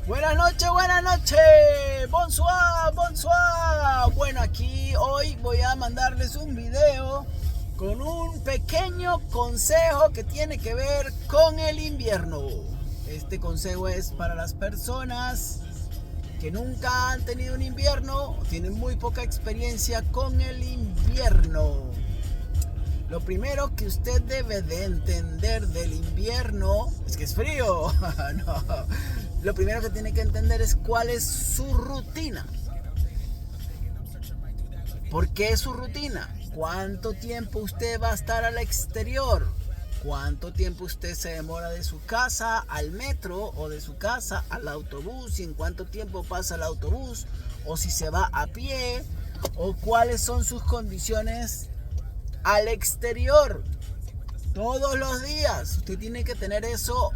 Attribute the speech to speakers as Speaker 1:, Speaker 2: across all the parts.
Speaker 1: Buenas noches, bonsoir, bonsoir. Bueno, aquí hoy voy a mandarles un video con un pequeño consejo que tiene que ver con el invierno. Este consejo es para las personas que nunca han tenido un invierno o tienen muy poca experiencia con el invierno. Lo primero que usted debe de entender del invierno es que es frío. No. Lo primero que tiene que entender es cuál es su rutina. ¿Por qué su rutina? ¿Cuánto tiempo usted va a estar al exterior? ¿Cuánto tiempo usted se demora de su casa al metro o de su casa al autobús? ¿Y en cuánto tiempo pasa el autobús? ¿O si se va a pie? ¿O cuáles son sus condiciones al exterior? Todos los días usted tiene que tener eso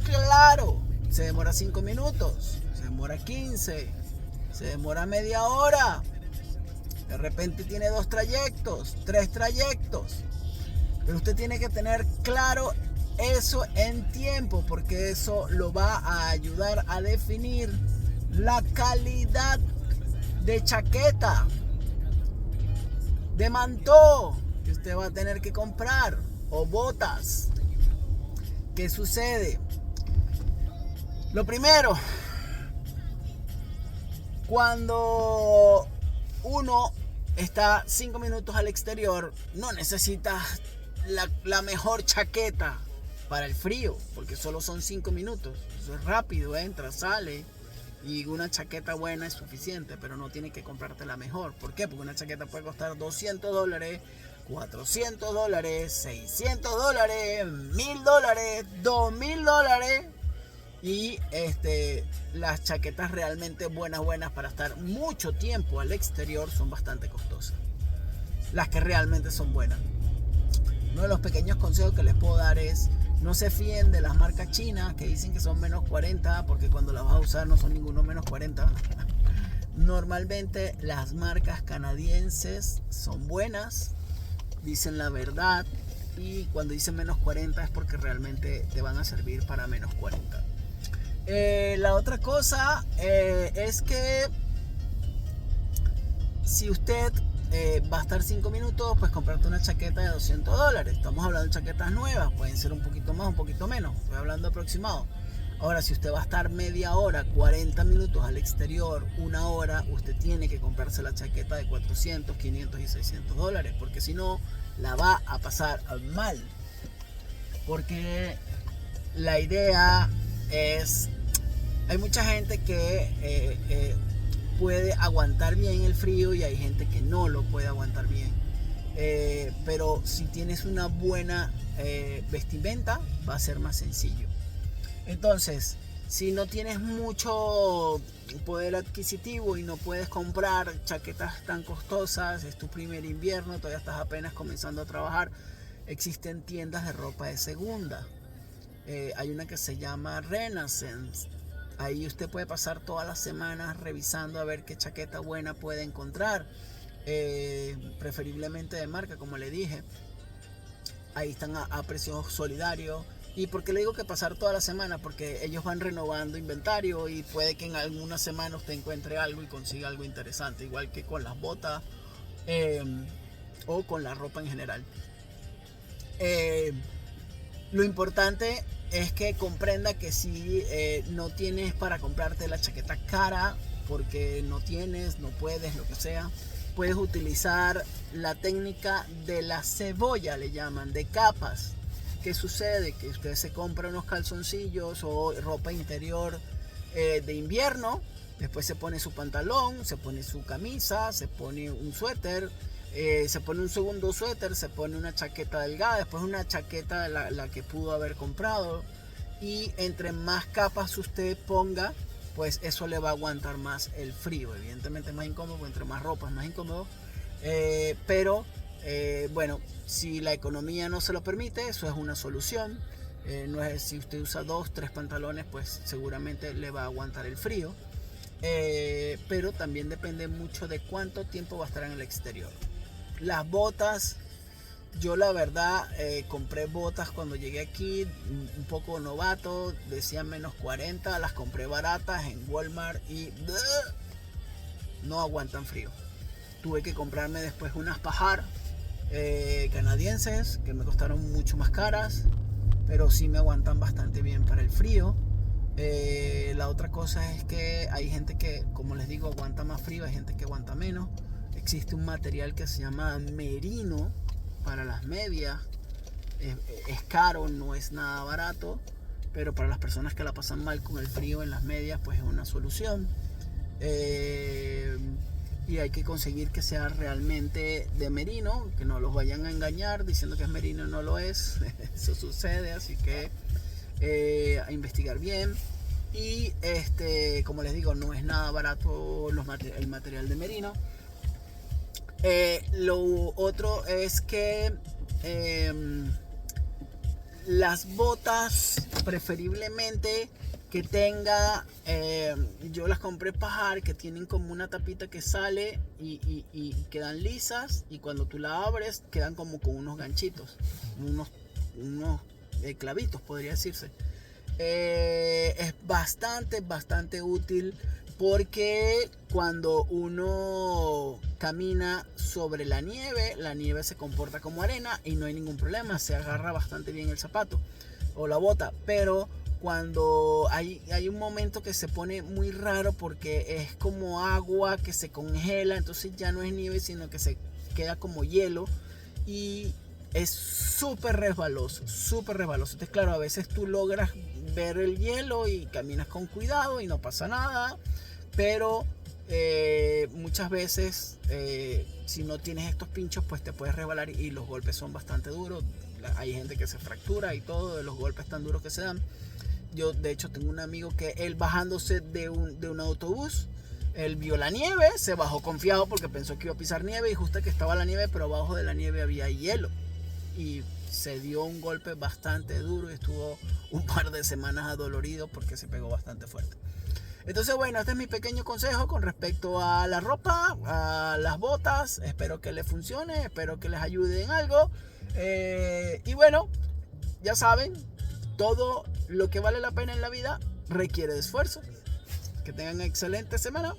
Speaker 1: claro. Se demora 5 minutos, se demora 15, se demora media hora. De repente tiene 2 trayectos, 3 trayectos. Pero usted tiene que tener claro eso en tiempo, porque eso lo va a ayudar a definir la calidad de chaqueta, de mantó que usted va a tener que comprar o botas. ¿Qué sucede? Lo primero, cuando uno está 5 minutos al exterior, no necesita la mejor chaqueta para el frío, porque solo son 5 minutos. Eso es rápido, entra, sale, y una chaqueta buena es suficiente, pero no tiene que comprarte la mejor. ¿Por qué? Porque una chaqueta puede costar $200, $400, $600, $1000, $2000. Y las chaquetas realmente buenas para estar mucho tiempo al exterior son bastante costosas. Las que realmente son buenas. Uno de los pequeños consejos que les puedo dar es: no se fíen de las marcas chinas que dicen que son menos 40, porque cuando las vas a usar no son ninguno menos 40. Normalmente las marcas canadienses son buenas, dicen la verdad, y cuando dicen menos 40 es porque realmente te van a servir para menos 40. La otra cosa es que si usted va a estar 5 minutos, pues comprarte una chaqueta de $200. Estamos hablando de chaquetas nuevas, pueden ser un poquito más, un poquito menos, estoy hablando aproximado. Ahora, si usted va a estar media hora, 40 minutos al exterior, una hora, usted tiene que comprarse la chaqueta de $400, $500 y $600, porque si no, la va a pasar mal. Porque la idea es: hay mucha gente que puede aguantar bien el frío y hay gente que no lo puede aguantar bien. Pero si tienes una buena vestimenta, va a ser más sencillo. Entonces, si no tienes mucho poder adquisitivo y no puedes comprar chaquetas tan costosas, es tu primer invierno, todavía estás apenas comenzando a trabajar, existen tiendas de ropa de segunda. Hay una que se llama Renaissance. Ahí usted puede pasar todas las semanas revisando a ver qué chaqueta buena puede encontrar, preferiblemente de marca, como le dije. Ahí están a precios solidarios. ¿Y por qué le digo que pasar toda la semana? Porque ellos van renovando inventario y puede que en alguna semana usted encuentre algo y consiga algo interesante, igual que con las botas o con la ropa en general. Lo importante es que comprenda que si no tienes para comprarte la chaqueta cara, porque no tienes, no puedes, lo que sea, puedes utilizar la técnica de la cebolla, le llaman, de capas. ¿Qué sucede? Que usted se compra unos calzoncillos o ropa interior de invierno, después se pone su pantalón, se pone su camisa, se pone un suéter, se pone un segundo suéter, se pone una chaqueta delgada, después una chaqueta la que pudo haber comprado, y entre más capas usted ponga, pues eso le va a aguantar más el frío. Evidentemente es más incómodo, entre más ropa es más incómodo, pero bueno, si la economía no se lo permite, eso es una solución. No es, si usted usa 2, 3 pantalones, pues seguramente le va a aguantar el frío. Pero también depende mucho de cuánto tiempo va a estar en el exterior. Las botas Yo la verdad compré botas cuando llegué aquí, un poco novato, decían -40, las compré baratas en Walmart y no aguantan frío. Tuve que comprarme después unas pajar canadienses que me costaron mucho más caras, pero sí me aguantan bastante bien para el frío. La otra cosa es que hay gente que, como les digo, aguanta más frío, hay gente que aguanta menos. Existe un material que se llama merino para las medias. Es caro, no es nada barato, pero para las personas que la pasan mal con el frío en las medias, pues es una solución. Y hay que conseguir que sea realmente de merino, que no los vayan a engañar diciendo que es merino y no lo es. Eso sucede, así que a investigar bien. Y como les digo, no es nada barato el material de merino. Lo otro es que las botas preferiblemente que tenga, yo las compré pajar, que tienen como una tapita que sale y quedan lisas, y cuando tú la abres quedan como con unos ganchitos, unos clavitos, podría decirse. Es bastante útil, porque cuando uno camina sobre la nieve se comporta como arena y no hay ningún problema, se agarra bastante bien el zapato o la bota. Pero cuando hay un momento que se pone muy raro, porque es como agua que se congela, entonces ya no es nieve, sino que se queda como hielo y es súper resbaloso. Entonces, claro, a veces tú logras ver el hielo y caminas con cuidado y no pasa nada, pero muchas veces si no tienes estos pinchos, pues te puedes resbalar y los golpes son bastante duros. Hay gente que se fractura y todo de los golpes tan duros que se dan. Yo de hecho tengo un amigo que él, bajándose de un autobús, él vio la nieve, se bajó confiado porque pensó que iba a pisar nieve, y justo que estaba la nieve, pero abajo de la nieve había hielo y se dio un golpe bastante duro y estuvo un par de semanas adolorido porque se pegó bastante fuerte. Entonces, bueno, este es mi pequeño consejo con respecto a la ropa, a las botas. Espero que les funcione, espero que les ayude en algo. Y bueno, ya saben, todo lo que vale la pena en la vida requiere de esfuerzo. Que tengan excelente semana.